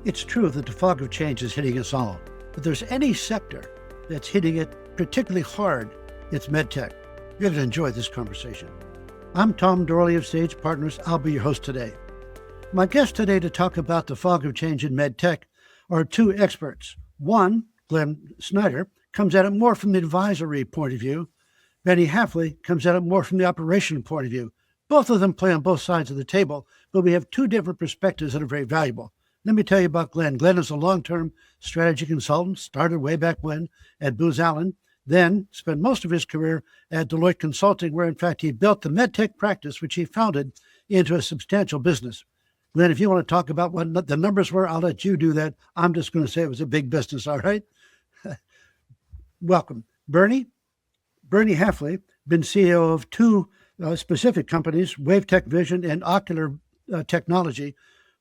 It's true that the fog of change is hitting us all. If there's any sector that's hitting it particularly hard, it's MedTech. You're going to enjoy this conversation. I'm Tom Dorley of Sage Partners. I'll be your host today. My guests today to talk about the fog of change in MedTech are two experts. One, Glenn Snyder, comes at it more from the advisory point of view. Bernie Haffey comes at it more from the operational point of view. Both of them play on both sides of the table, but we have two different perspectives that are very valuable. Let me tell you about Glenn. Glenn is a long-term strategy consultant, started way back when at Booz Allen, then spent most of his career at Deloitte Consulting, where in fact he built the MedTech practice, which he founded into a substantial business. Glenn, if you want to talk about what the numbers were, I'll let you do that. I'm just going to say it was a big business, all right? Welcome. Bernie Haffey, been CEO of two specific companies, WaveTech Vision and Ocular Technology,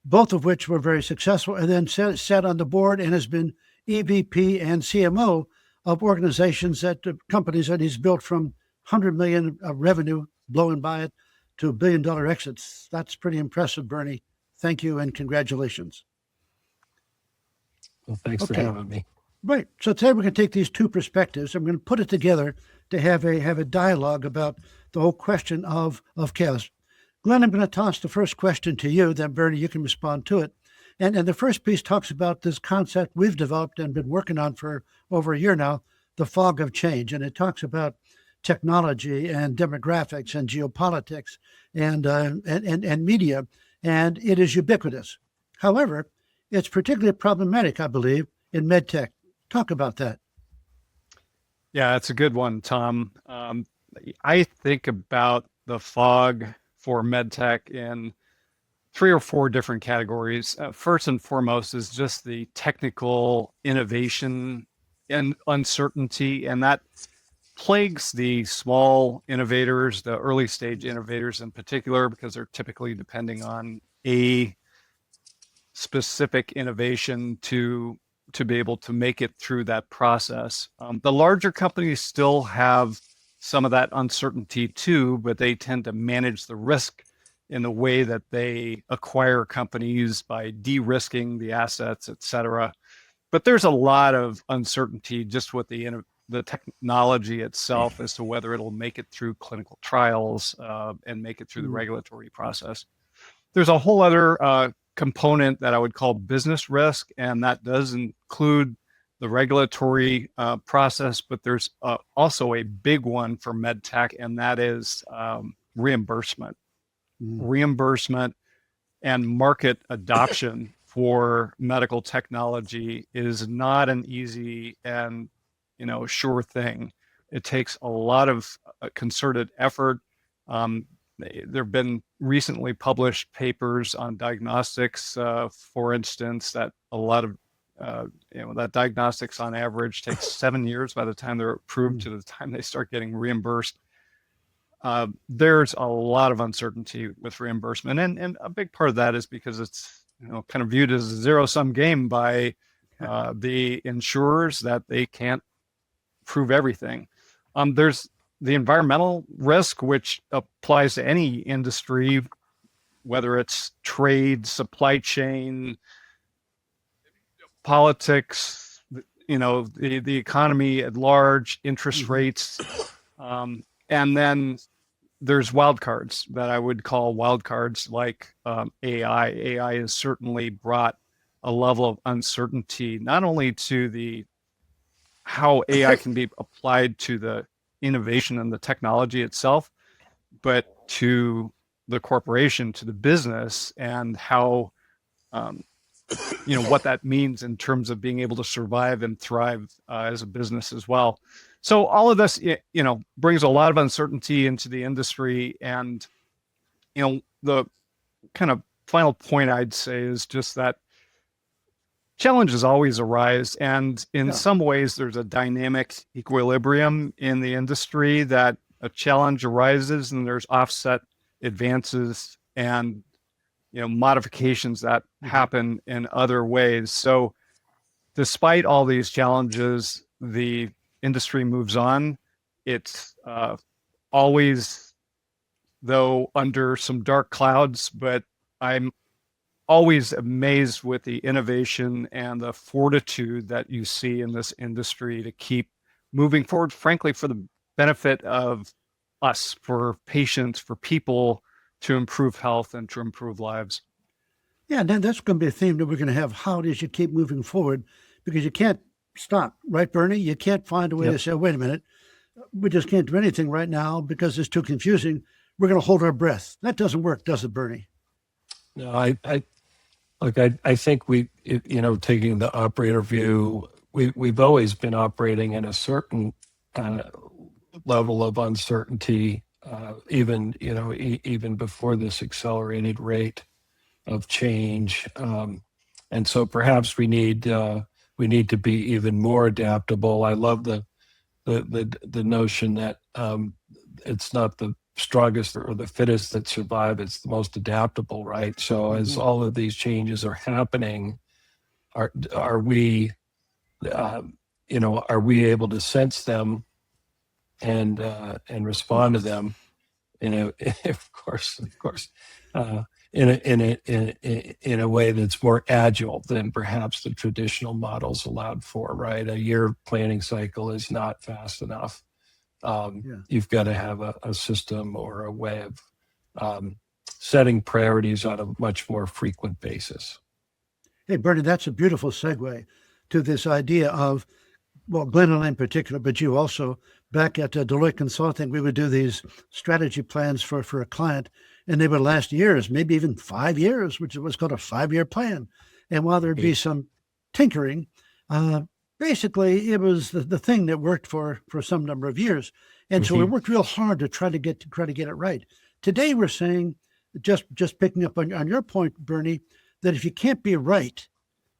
both of which were very successful, and then sat on the board and has been EVP and CMO of organizations companies that he's built from 100 million of revenue, blowing by it, to $1 billion exits. That's pretty impressive, Bernie. Thank you and congratulations. Well, thanks for having me. Right. So today we're going to take these two perspectives. I'm going to put it together to have a dialogue about the whole question of chaos. Glenn, I'm going to toss the first question to you, then Bernie, you can respond to it. And the first piece talks about this concept we've developed and been working on for over a year now, the fog of change. And it talks about technology and demographics and geopolitics and media, and it is ubiquitous. However, it's particularly problematic, I believe, in MedTech. Talk about that. Yeah, it's a good one, Tom. I think about the fog for MedTech in 3 or 4 different categories. First and foremost is just the technical innovation and uncertainty, and that plagues the small innovators, the early stage innovators in particular, because they're typically depending on a specific innovation to be able to make it through that process. The larger companies still have some of that uncertainty too, but they tend to manage the risk in the way that they acquire companies by de-risking the assets, et cetera. But there's a lot of uncertainty just with the technology itself as to whether it'll make it through clinical trials and make it through the regulatory process. There's a whole other component that I would call business risk, and that does include the regulatory process, but there's also a big one for MedTech, and that is reimbursement. Reimbursement and market adoption for medical technology is not an easy and sure thing. It takes a lot of concerted effort. There have been recently published papers on diagnostics, for instance, that a lot of that diagnostics on average takes 7 years by the time they're approved to the time they start getting reimbursed. There's a lot of uncertainty with reimbursement, and a big part of that is because it's kind of viewed as a zero-sum game by the insurers that they can't prove everything. There's the environmental risk, which applies to any industry, whether it's trade, supply chain, politics, the economy at large, interest rates, and then there's wild cards that I would call wild cards like AI. AI has certainly brought a level of uncertainty, not only to how AI can be applied to the innovation and the technology itself, but to the corporation, to the business, and how what that means in terms of being able to survive and thrive as a business as well. So all of this, brings a lot of uncertainty into the industry. And, the kind of final point I'd say is just that challenges always arise. And in some ways, there's a dynamic equilibrium in the industry that a challenge arises and there's offset advances and modifications that happen in other ways. So despite all these challenges, the industry moves on. It's always, though, under some dark clouds, but I'm always amazed with the innovation and the fortitude that you see in this industry to keep moving forward, frankly, for the benefit of us, for patients, for people, to improve health and to improve lives. Yeah, and then that's going to be a theme that we're going to have. How does you keep moving forward? Because you can't stop, right, Bernie? You can't find a way to say, wait a minute, we just can't do anything right now because it's too confusing. We're going to hold our breath. That doesn't work, does it, Bernie? No, I think taking the operator view, we've always been operating in a certain level of uncertainty, even before this accelerated rate of change, and so perhaps we need to be even more adaptable. I love the notion that it's not the strongest or the fittest that survive, it's the most adaptable, right? So as all of these changes are happening, are we able to sense them and respond to them of course in a way that's more agile than perhaps the traditional models allowed for, right? A year planning cycle is not fast enough. You've got to have a system or a way of setting priorities on a much more frequent basis. Hey, Bernie, that's a beautiful segue to this idea of, well, Glenn and I in particular, but you also, back at Deloitte Consulting, we would do these strategy plans for a client, and they would last years, maybe even 5 years, which was called a 5-year plan. And while there'd be some tinkering, basically it was the thing that worked for some number of years. And so we worked real hard to try to get it right. Today we're saying, just picking up on your point, Bernie, that if you can't be right,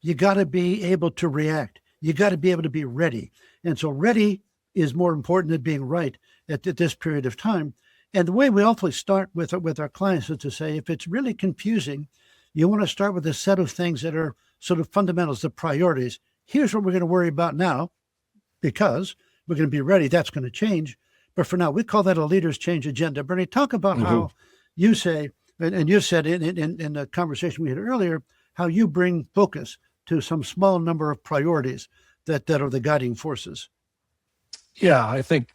you got to be able to react. You got to be able to be ready. And so ready is more important than being right at this period of time. And the way we often start with our clients is to say, if it's really confusing, you want to start with a set of things that are sort of fundamentals, the priorities. Here's what we're going to worry about now, because we're going to be ready. That's going to change. But for now, we call that a leader's change agenda. Bernie, talk about how you say, and you said in the conversation we had earlier, how you bring focus to some small number of priorities that are the guiding forces. Yeah, I think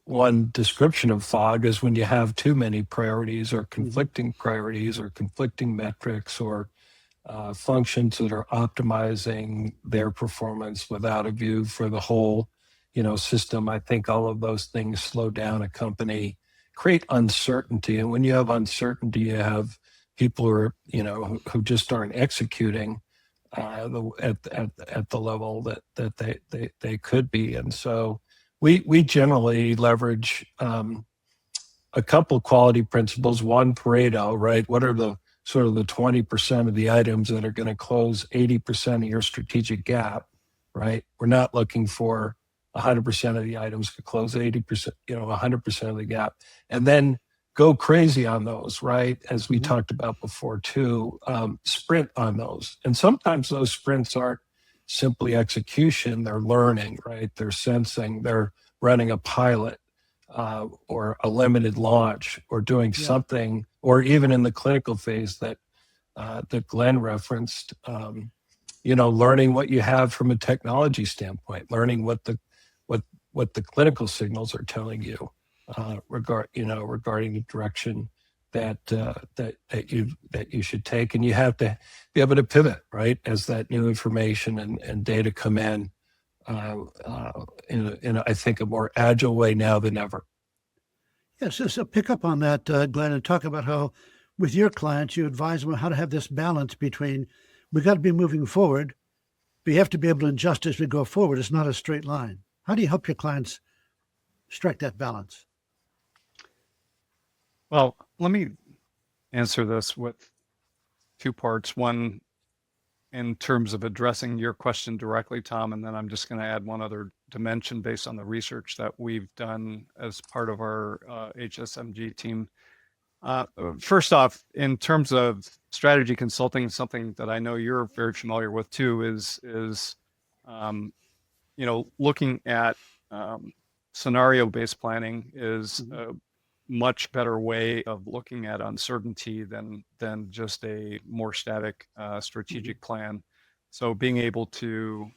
one description of fog is when you have too many priorities or conflicting priorities or conflicting metrics or functions that are optimizing their performance without a view for the whole, system. I think all of those things slow down a company, create uncertainty, and when you have uncertainty, you have people who are, who just aren't executing at the level that they could be, and so we generally leverage a couple quality principles. One, Pareto, right? What are the sort of the 20% of the items that are going to close 80% of your strategic gap, right? We're not looking for 100% of the items to close 80%, 100% of the gap, and then go crazy on those, right? As we talked about before too, sprint on those. And sometimes those sprints aren't simply execution, they're learning, right? They're sensing, they're running a pilot or a limited launch or doing something, or even in the clinical phase that Glenn referenced, learning what you have from a technology standpoint, learning what the clinical signals are telling you regarding the direction that you should take, and you have to be able to pivot, right, as that new information and data come in I think a more agile way now than ever. Yes, so pick up on that, Glenn, and talk about how with your clients you advise them how to have this balance between we got to be moving forward, but you have to be able to adjust as we go forward. It's not a straight line. How do you help your clients strike that balance? Well, let me answer this with two parts. One, in terms of addressing your question directly, Tom, and then I'm just going to add one other dimension based on the research that we've done as part of our HSMG team. First off, in terms of strategy consulting, something that I know you're very familiar with too is looking at scenario-based planning is much better way of looking at uncertainty than just a more static strategic plan. So being able to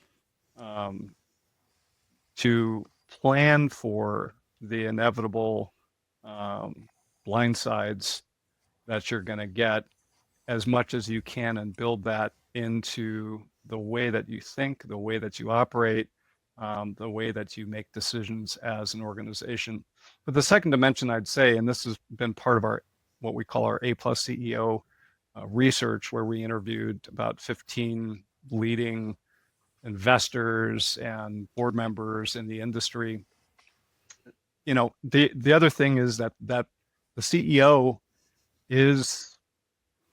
plan for the inevitable blind sides that you're going to get as much as you can, and build that into the way that you think, the way that you operate, the way that you make decisions as an organization. But the second dimension, I'd say, and this has been part of our what we call our A+ CEO research, where we interviewed about 15 leading investors and board members in the industry. The other thing is that the CEO is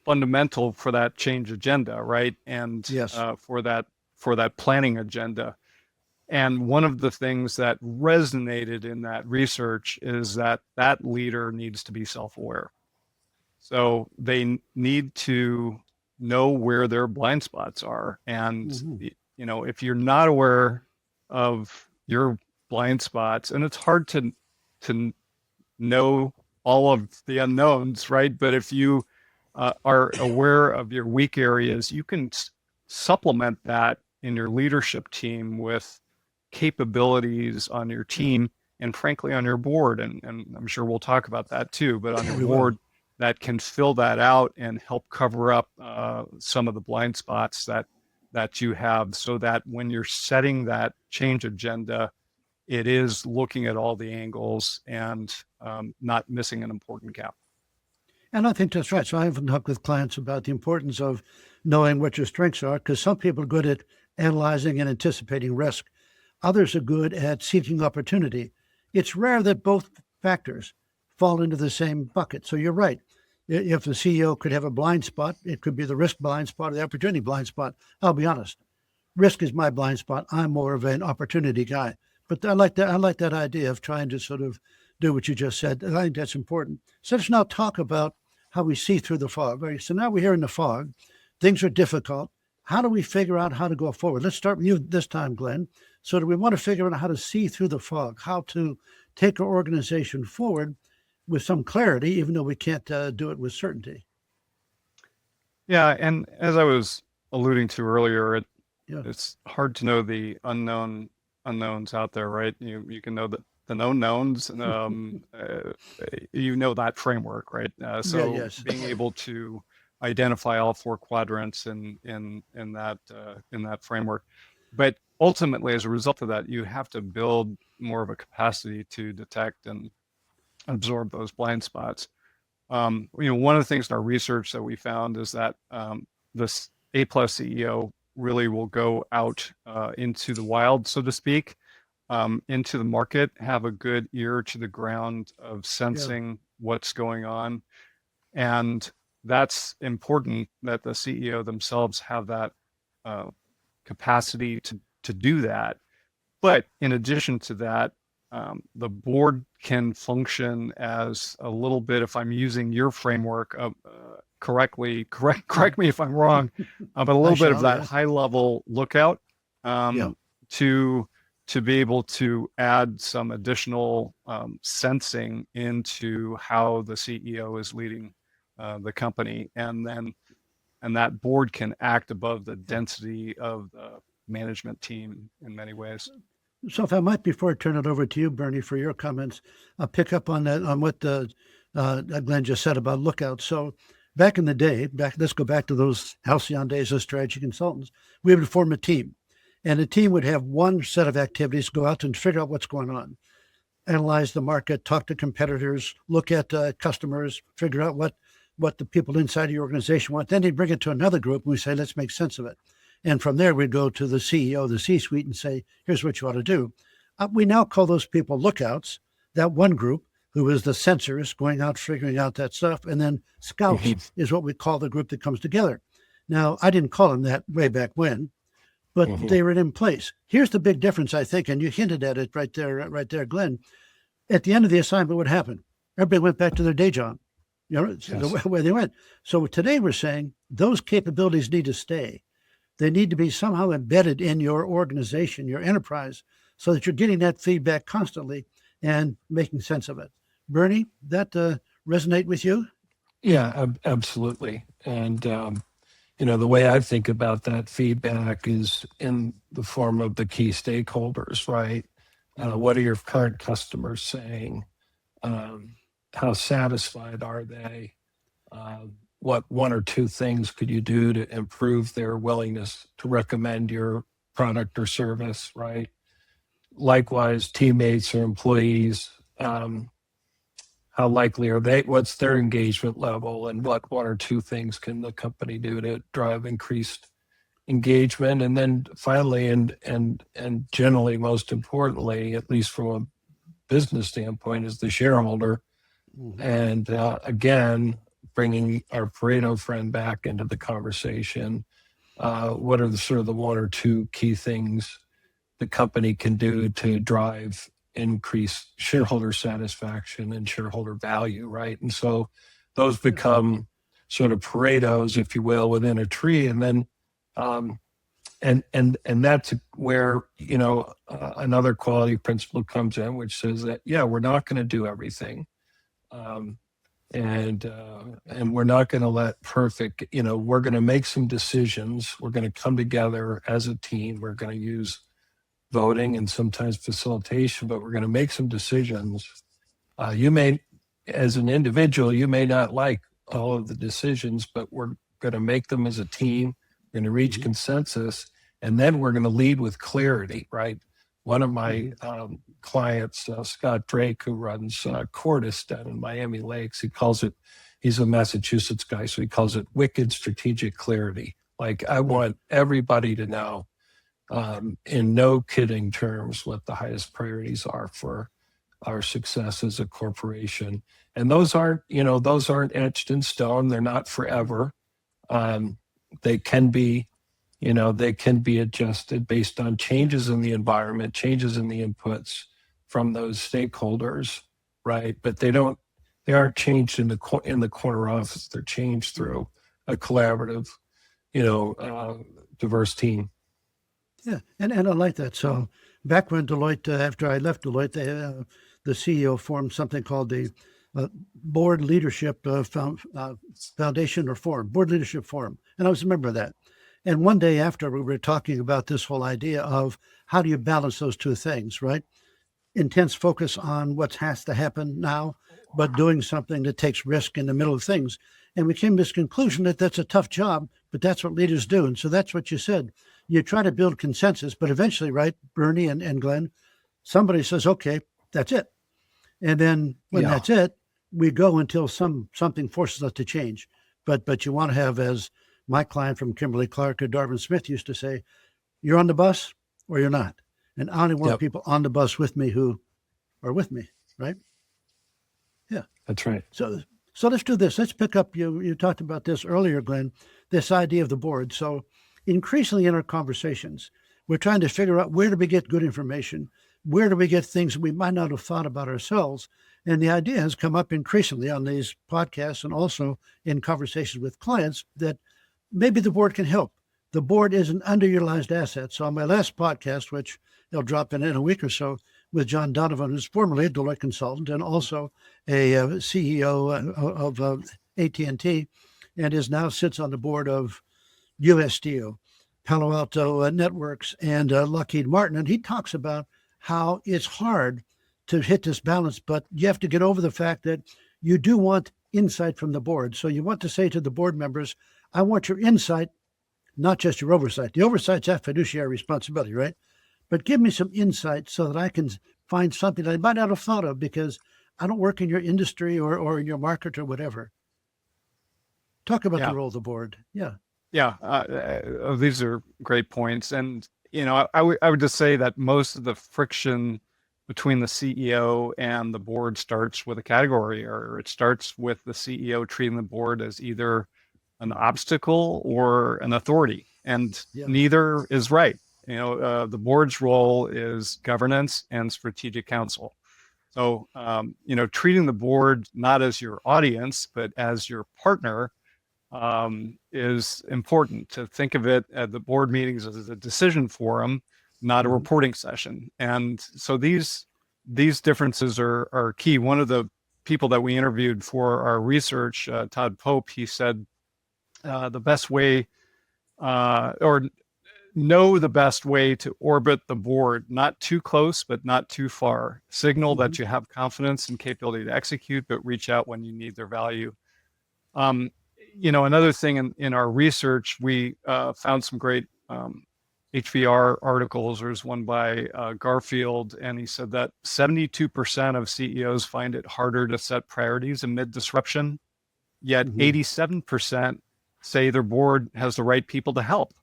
fundamental for that change agenda, right? And Yes. For that planning agenda. And one of the things that resonated in that research is that leader needs to be self-aware. So they need to know where their blind spots are. And, if you're not aware of your blind spots, and it's hard to know all of the unknowns, right? But if you are aware of your weak areas, you can supplement that in your leadership team with capabilities on your team and frankly on your board. And I'm sure we'll talk about that too, but on your board that can fill that out and help cover up some of the blind spots that you have, so that when you're setting that change agenda, it is looking at all the angles and not missing an important gap. And I think that's right. So I often talk with clients about the importance of knowing what your strengths are, because some people are good at analyzing and anticipating risk. Others are good at seeking opportunity. It's rare that both factors fall into the same bucket. So you're right. If the CEO could have a blind spot, it could be the risk blind spot or the opportunity blind spot. I'll be honest. Risk is my blind spot. I'm more of an opportunity guy. But I like that idea of trying to sort of do what you just said. I think that's important. So let's now talk about how we see through the fog. Right? So now we're here in the fog. Things are difficult. How do we figure out how to go forward? Let's start with you this time, Glenn. So do we want to figure out how to see through the fog, how to take our organization forward with some clarity, even though we can't do it with certainty? Yeah, and as I was alluding to earlier, it's hard to know the unknowns out there, right? You can know the known knowns, that framework, right? Being able to identify all four quadrants in that framework, but ultimately, as a result of that, you have to build more of a capacity to detect and absorb those blind spots. One of the things in our research that we found is that this A+ CEO really will go out into the wild, so to speak, into the market, have a good ear to the ground of sensing what's going on. And that's important that the CEO themselves have that capacity to do that. But in addition to that, the board can function as a little bit, if I'm using your framework correctly, correct me if I'm wrong, but a little bit of that high level lookout to be able to add some additional sensing into how the CEO is leading the company, and that board can act above the density of the management team in many ways. So if I might, before I turn it over to you, Bernie, for your comments, I'll pick up on that, on what Glenn just said about lookouts. So back in the day, let's go back to those halcyon days of strategy consultants, we would form a team. And the team would have one set of activities, go out and figure out what's going on, analyze the market, talk to competitors, look at customers, figure out what the people inside your organization want. Then they'd bring it to another group and we say, let's make sense of it. And from there, we'd go to the CEO, the C-suite, and say, here's what you ought to do. We now call those people lookouts, that one group who is the sensors going out, figuring out that stuff. And then scouts is what we call the group that comes together. Now, I didn't call them that way back when, but they were in place. Here's the big difference, I think, and you hinted at it right there, Glenn. At the end of the assignment, what happened? Everybody went back to their day job, the way they went. So today we're saying those capabilities need to stay. They need to be somehow embedded in your organization, your enterprise, so that you're getting that feedback constantly and making sense of it. Bernie, that resonate with you? Yeah, absolutely. And, the way I think about that feedback is in the form of the key stakeholders, right? What are your current customers saying? How satisfied are they? What one or two things could you do to improve their willingness to recommend your product or service, right? Likewise, teammates or employees, how likely are they, what's their engagement level, and what one or two things can the company do to drive increased engagement? And then finally, and generally most importantly, at least from a business standpoint, is the shareholder. And again, bringing our Pareto friend back into the conversation, what are the sort of the one or two key things the company can do to drive increased shareholder satisfaction and shareholder value, right? And so those become sort of Paretos, if you will, within a tree. And then and that's where another quality principle comes in, which says that we're not going to do everything. And we're not going to let perfect, we're going to make some decisions. We're going to come together as a team. We're going to use voting and sometimes facilitation, but we're going to make some decisions. You may, as an individual, you may not like all of the decisions, but we're going to make them as a team. We're going to reach consensus, and then we're going to lead with clarity, right? One of my clients, Scott Drake, who runs Cordis down in Miami Lakes, he's a Massachusetts guy, so he calls it wicked strategic clarity. Like, I want everybody to know in no kidding terms what the highest priorities are for our success as a corporation. And those aren't etched in stone. They're not forever. They can be adjusted based on changes in the environment, changes in the inputs from those stakeholders, right? But they aren't changed in the corner office. They're changed through a collaborative, diverse team. Yeah, and I like that. So back when Deloitte, after I left Deloitte, the CEO formed something called the Board Leadership Foundation or Forum, Board Leadership Forum. And I was a member of that. And one day after, we were talking about this whole idea of how do you balance those two things, right? Intense focus on what has to happen now, but doing something that takes risk in the middle of things. And we came to this conclusion that that's a tough job, but that's what leaders do. And so that's what you said. You try to build consensus, but eventually, right, Bernie and Glenn, somebody says, okay, that's it. And then when that's it, we go until something forces us to change. But you want to have, as my client from Kimberly-Clark or Darwin Smith used to say, you're on the bus or you're not. And I only want people on the bus with me who are with me, right? Yeah. That's right. So let's do this. Let's pick up, you talked about this earlier, Glenn, this idea of the board. So increasingly in our conversations, we're trying to figure out where do we get good information? Where do we get things that we might not have thought about ourselves? And the idea has come up increasingly on these podcasts and also in conversations with clients that maybe the board can help. The board is an underutilized asset. So on my last podcast, which they'll drop in a week or so, with John Donovan, who's formerly a Deloitte consultant and also a CEO of AT&T, and is now sits on the board of USDO, Palo Alto Networks, and Lockheed Martin. And he talks about how it's hard to hit this balance, but you have to get over the fact that you do want insight from the board. So you want to say to the board members, I want your insight, not just your oversight. The oversight's that fiduciary responsibility, right? But give me some insight so that I can find something that I might not have thought of because I don't work in your industry or in your market or whatever. Talk about the role of the board. Yeah. These are great points. And, I would just say that most of the friction between the CEO and the board starts with a category, or it starts with the CEO treating the board as either an obstacle or an authority, and neither is right. The board's role is governance and strategic counsel. So, treating the board not as your audience, but as your partner is important. To think of it at the board meetings as a decision forum, not a reporting session. And so these differences are key. One of the people that we interviewed for our research, Todd Pope, he said the best way, or know the best way to orbit the board, not too close, but not too far. Signal that you have confidence and capability to execute, but reach out when you need their value. Another thing in our research, we found some great HVR articles. There's one by Garfield, and he said that 72% of CEOs find it harder to set priorities amid disruption, yet 87% say their board has the right people to help.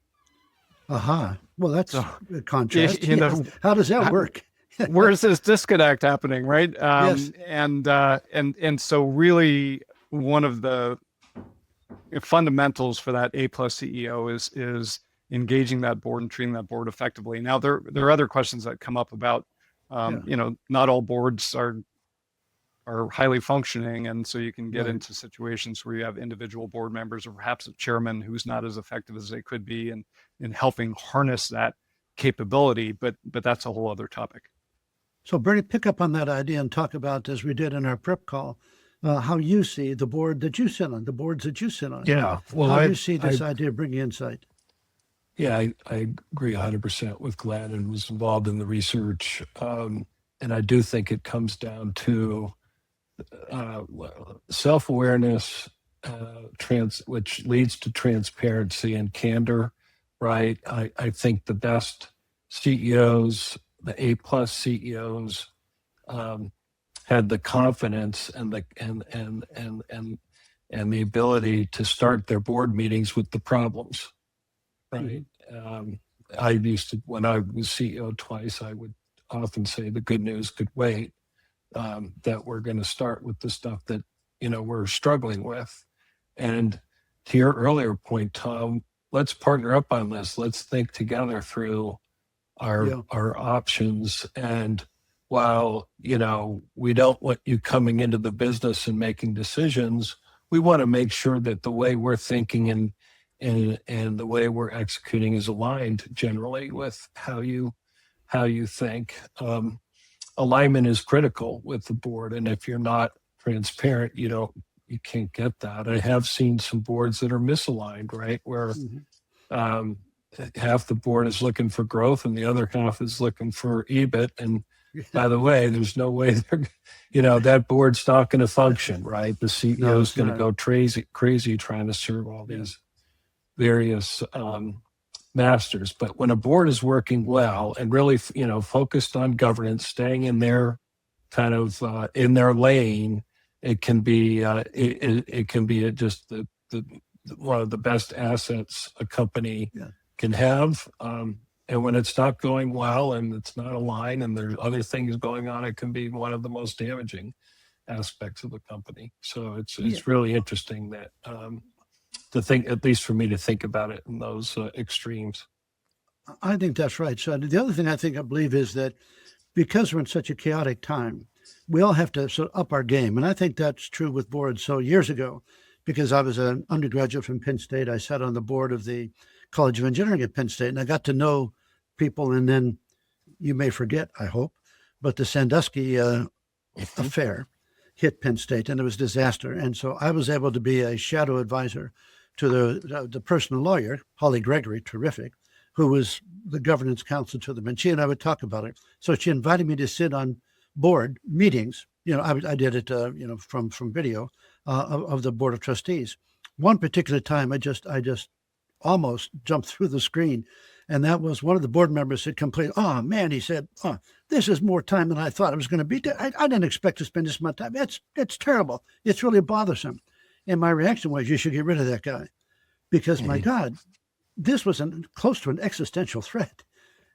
Well, that's a contrast. Yes. How does that work? Where's this disconnect happening, right? Yes. And so really one of the fundamentals for that A+ CEO is engaging that board and treating that board effectively. Now there are other questions that come up about not all boards are highly functioning, and so you can get into situations where you have individual board members or perhaps a chairman who's not as effective as they could be in helping harness that capability, but that's a whole other topic. So Bernie, pick up on that idea and talk about, as we did in our prep call, how you see the board that you sit on, the boards that you sit on. Yeah. Well, how do you see this idea of bringing insight? Yeah, I agree 100% with Glenn and was involved in the research. And I do think it comes down to self-awareness, which leads to transparency and candor, right? I think the best CEOs, the A+ CEOs, had the confidence and the ability to start their board meetings with the problems, right? I used to, when I was CEO twice, I would often say the good news could wait. That we're going to start with the stuff that we're struggling with. And to your earlier point, Tom, let's partner up on this. Let's think together through our options. And while we don't want you coming into the business and making decisions, we want to make sure that the way we're thinking and the way we're executing is aligned generally with how you think. Alignment is critical with the board, and if you're not transparent, you can't get that. I have seen some boards that are misaligned, right, where half the board is looking for growth and the other half is looking for EBIT. And by the way, there's no way that board's not going to function, right? The CEO is going to go crazy trying to serve all these various masters. But when a board is working well and really, focused on governance, staying in their kind of in their lane, it can be just the one of the best assets a company can have. And when it's not going well and it's not aligned and there's other things going on, it can be one of the most damaging aspects of the company. So it's really interesting that to think, at least for me, to think about it in those extremes. I think that's right. So the other thing I believe is that because we're in such a chaotic time, we all have to sort of up our game. And I think that's true with boards. So years ago, because I was an undergraduate from Penn State, I sat on the board of the College of Engineering at Penn State, and I got to know people. And then you may forget, I hope, but the Sandusky affair hit Penn State, and it was disaster. And so I was able to be a shadow advisor to the personal lawyer, Holly Gregory, terrific, who was the governance counsel to them. And she and I would talk about it. So she invited me to sit on board meetings. I did it, from video of the board of trustees. One particular time, I just almost jumped through the screen. And that was one of the board members had complained. Oh man, he said, this is more time than I thought it was going to be. I didn't expect to spend this much time. It's terrible. It's really bothersome. And my reaction was, you should get rid of that guy, because my God, this was close to an existential threat.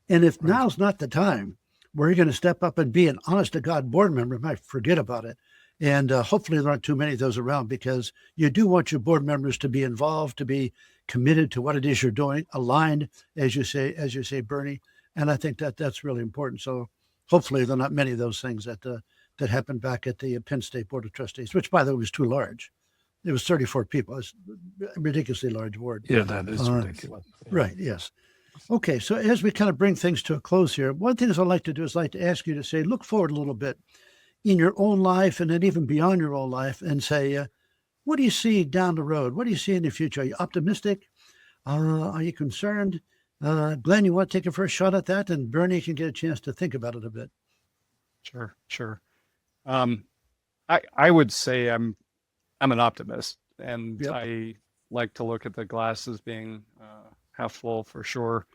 And if now's not the time where you're going to step up and be an honest to God board member, you might forget about it. And hopefully there aren't too many of those around, because you do want your board members to be involved, to be committed to what it is you're doing, aligned, as you say, Bernie. And I think that's really important. So hopefully there are not many of those things that happened back at the Penn State Board of Trustees, which, by the way, was too large. It was 34 people. It's a ridiculously large board. Yeah, that is ridiculous. Yeah. Right, yes. Okay, so as we kind of bring things to a close here, one thing I'd like to do is like to ask you to say, look forward a little bit. in your own life and then even beyond your own life and say, what do you see down the road? What do you see in the future? Are you optimistic? Are you concerned? Glenn, you want to take a first shot at that? And Bernie can get a chance to think about it a bit. Sure. I would say I'm an optimist, and Yep. I like to look at the glass as being half full for sure.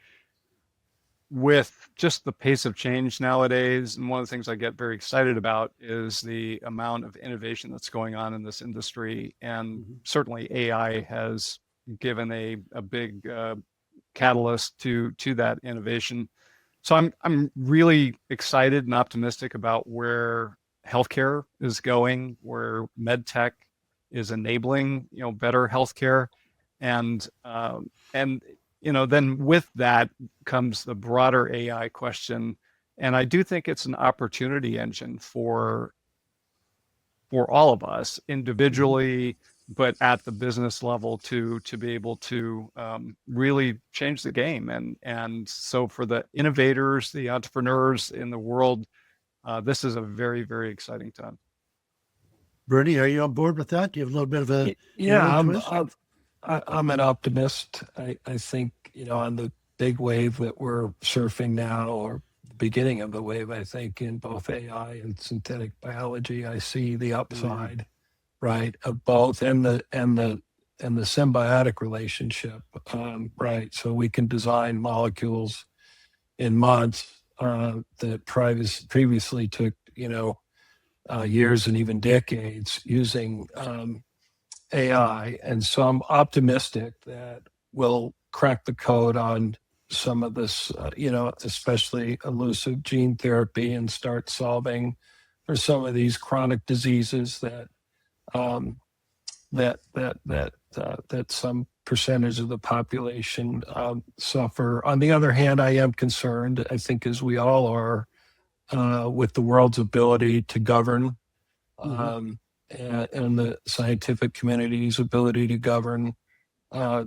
With just the pace of change nowadays, and one of the things I get very excited about is the amount of innovation that's going on in this industry, and certainly AI has given a big catalyst to that innovation. So I'm really excited and optimistic about where healthcare is going, where MedTech is enabling better healthcare, and then with that comes the broader AI question, and I do think it's an opportunity engine for all of us individually, but at the business level to be able to really change the game. And so for the innovators, the entrepreneurs in the world, this is a very, very exciting time. Bernie, are you on board with that? Do you have a little bit of a Yeah, twist? I'm an optimist. I think, on the big wave that we're surfing now, or the beginning of the wave, I think in both AI and synthetic biology, I see the upside, right, of both and the symbiotic relationship, right? So we can design molecules in months that previously took, years and even decades using AI. And so I'm optimistic that we'll crack the code on some of this, especially elusive gene therapy, and start solving for some of these chronic diseases that some percentage of the population suffer. On the other hand, I am concerned, I think as we all are, with the world's ability to govern, and the scientific community's ability to govern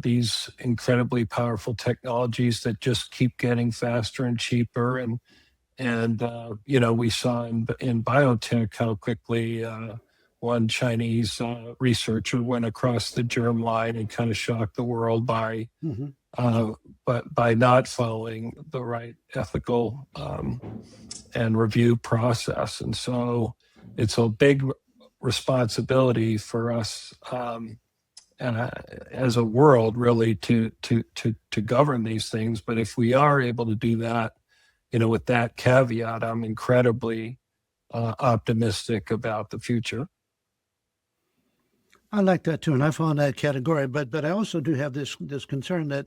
these incredibly powerful technologies that just keep getting faster and cheaper. And we saw in biotech how quickly one Chinese researcher went across the germline and kind of shocked the world by not following the right ethical and review process. And so it's a big responsibility for us as a world, really, to govern these things. But if we are able to do that, with that caveat, I'm incredibly optimistic about the future. I like that too, and I fall in that category. But I also do have this concern that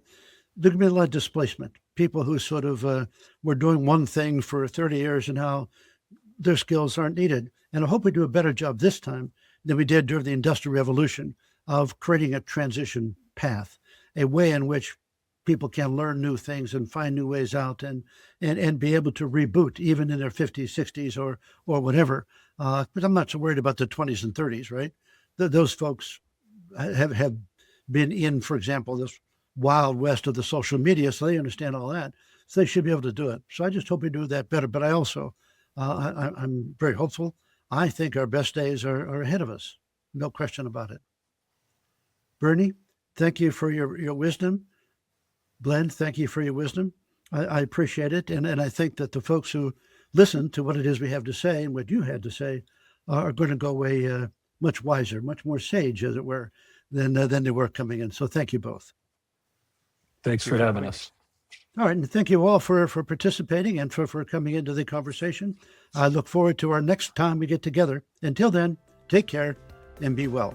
there can be a lot of displacement. People who sort of were doing one thing for 30 years and now their skills aren't needed. And I hope we do a better job this time than we did during the Industrial Revolution of creating a transition path, a way in which people can learn new things and find new ways out and be able to reboot even in their 50s, 60s, or whatever. But I'm not so worried about the 20s and 30s, right? Those folks have been in, for example, this wild west of the social media, so they understand all that. So they should be able to do it. So I just hope we do that better. But I also, I'm very hopeful. I think our best days are ahead of us. No question about it. Bernie, thank you for your wisdom. Glenn, thank you for your wisdom. I appreciate it. And I think that the folks who listen to what it is we have to say and what you had to say are going to go away much wiser, much more sage, as it were, than they were coming in. So thank you both. Thanks for having us. All right. And thank you all for participating and for coming into the conversation. I look forward to our next time we get together. Until then, take care and be well.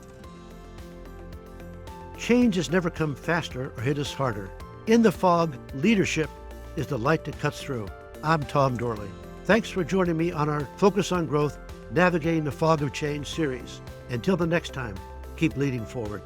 Change has never come faster or hit us harder. In the fog, leadership is the light that cuts through. I'm Tom Dorley. Thanks for joining me on our Focus on Growth, Navigating the Fog of Change series. Until the next time, keep leading forward.